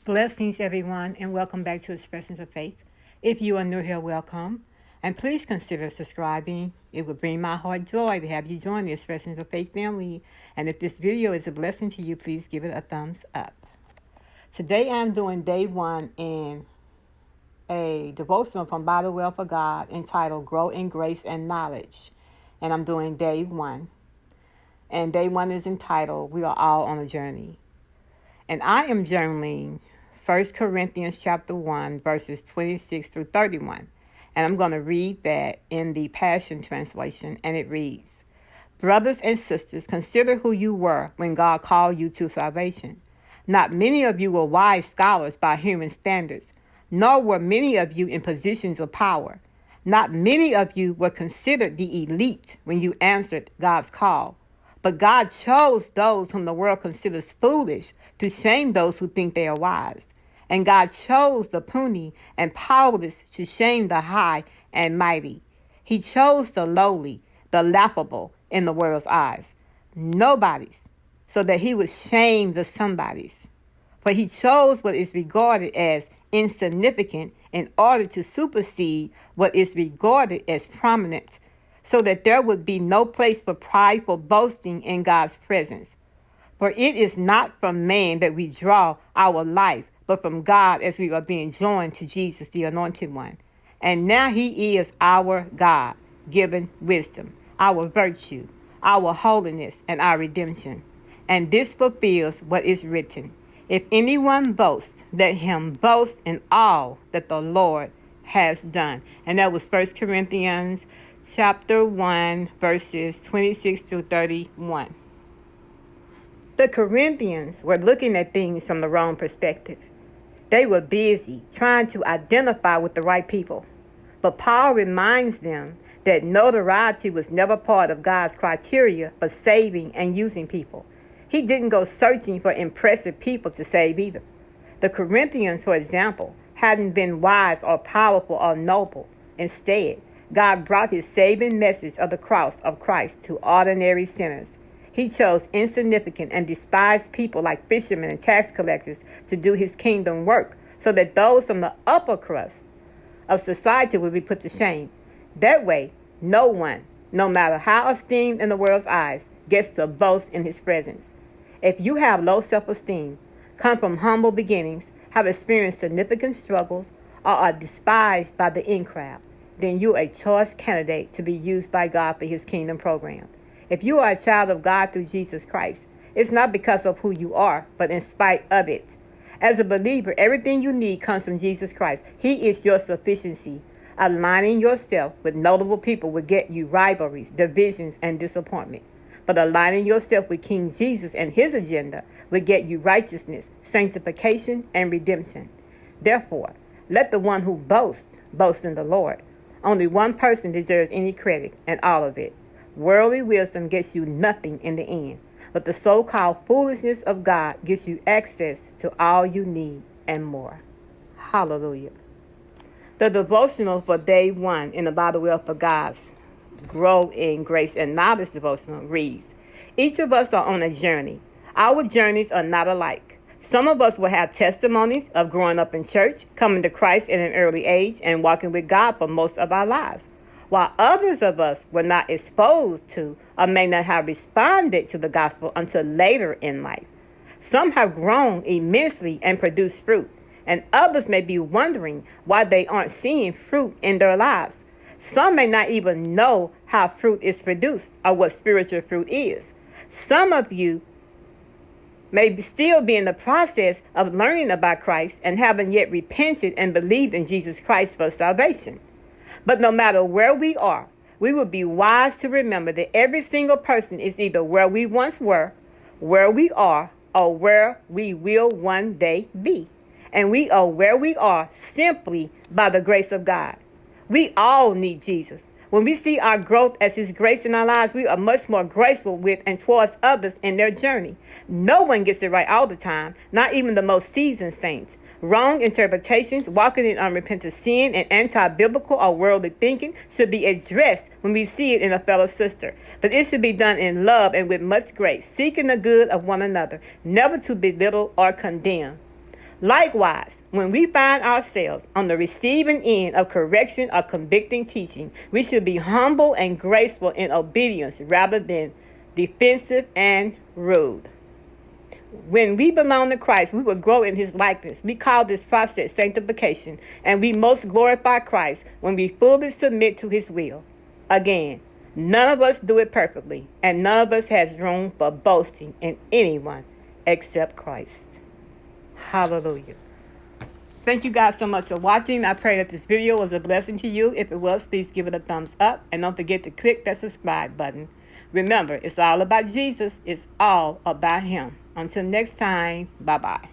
Blessings, everyone, and welcome back to Expressions of Faith. If you are new here, welcome. And please consider subscribing. It would bring my heart joy to have you join the Expressions of Faith family. And if this video is a blessing to you, please give it a thumbs up. Today I'm doing day one in a devotional from BTW4G entitled Grow in Grace and Knowledge. And I'm doing day one. And day one is entitled We Are All on a Journey. And I am journaling 1 Corinthians chapter 1, verses 26 through 31. And I'm going to read that in the Passion Translation, and it reads, Brothers and sisters, consider who you were when God called you to salvation. Not many of you were wise scholars by human standards, nor were many of you in positions of power. Not many of you were considered the elite when you answered God's call. But God chose those whom the world considers foolish to shame those who think they are wise. And God chose the puny and powerless to shame the high and mighty. He chose the lowly, the laughable in the world's eyes. Nobody's, so that he would shame the somebodies. For he chose what is regarded as insignificant in order to supersede what is regarded as prominent, so that there would be no place for prideful boasting in God's presence. For it is not from man that we draw our life, but from God as we are being joined to Jesus, the Anointed One. And now he is our God, given wisdom, our virtue, our holiness, and our redemption. And this fulfills what is written. If anyone boasts, let him boast in all that the Lord has done. And that was 1 Corinthians chapter 1, verses 26 to 31. The Corinthians were looking at things from the wrong perspective. They were busy trying to identify with the right people. But Paul reminds them that notoriety was never part of God's criteria for saving and using people. He didn't go searching for impressive people to save either. The Corinthians, for example, hadn't been wise or powerful or noble. Instead, God brought his saving message of the cross of Christ to ordinary sinners. He chose insignificant and despised people like fishermen and tax collectors to do his kingdom work, so that those from the upper crust of society would be put to shame. That way, no one, no matter how esteemed in the world's eyes, gets to boast in his presence. If you have low self-esteem, come from humble beginnings, have experienced significant struggles, or are despised by the in-crowd, then you're a choice candidate to be used by God for his kingdom program. If you are a child of God through Jesus Christ, it's not because of who you are, but in spite of it. As a believer, everything you need comes from Jesus Christ. He is your sufficiency. Aligning yourself with notable people will get you rivalries, divisions, and disappointment. But aligning yourself with King Jesus and his agenda will get you righteousness, sanctification, and redemption. Therefore, let the one who boasts, boast in the Lord. Only one person deserves any credit, and all of it. Worldly wisdom gets you nothing in the end, but the so-called foolishness of God gives you access to all you need and more. Hallelujah. The devotional for day one in the BTW4G's Grow in Grace and Knowledge devotional reads, Each of us are on a journey. Our journeys are not alike. Some of us will have testimonies of growing up in church, coming to Christ at an early age, and walking with God for most of our lives, while others of us were not exposed to or may not have responded to the gospel until later in life. Some have grown immensely and produced fruit, and others may be wondering why they aren't seeing fruit in their lives. Some may not even know how fruit is produced or what spiritual fruit is. Some of you may still be in the process of learning about Christ and haven't yet repented and believed in Jesus Christ for salvation. But no matter where we are, we will be wise to remember that every single person is either where we once were, where we are, or where we will one day be. And we are where we are simply by the grace of God. We all need Jesus. When we see our growth as his grace in our lives, we are much more graceful with and towards others in their journey. No one gets it right all the time, not even the most seasoned saints. Wrong interpretations, walking in unrepentant sin, and anti-biblical or worldly thinking should be addressed when we see it in a fellow sister. But it should be done in love and with much grace, seeking the good of one another, never to belittle or condemn. Likewise, when we find ourselves on the receiving end of correction or convicting teaching, we should be humble and graceful in obedience rather than defensive and rude. When we belong to Christ, we will grow in his likeness. We call this process sanctification, and we most glorify Christ when we fully submit to his will. Again, none of us do it perfectly, and none of us has room for boasting in anyone except Christ. Hallelujah. Thank you guys so much for watching. I pray that this video was a blessing to you. If it was, please give it a thumbs up, and don't forget to click that subscribe button. Remember, it's all about Jesus. It's all about him. Until next time, bye-bye.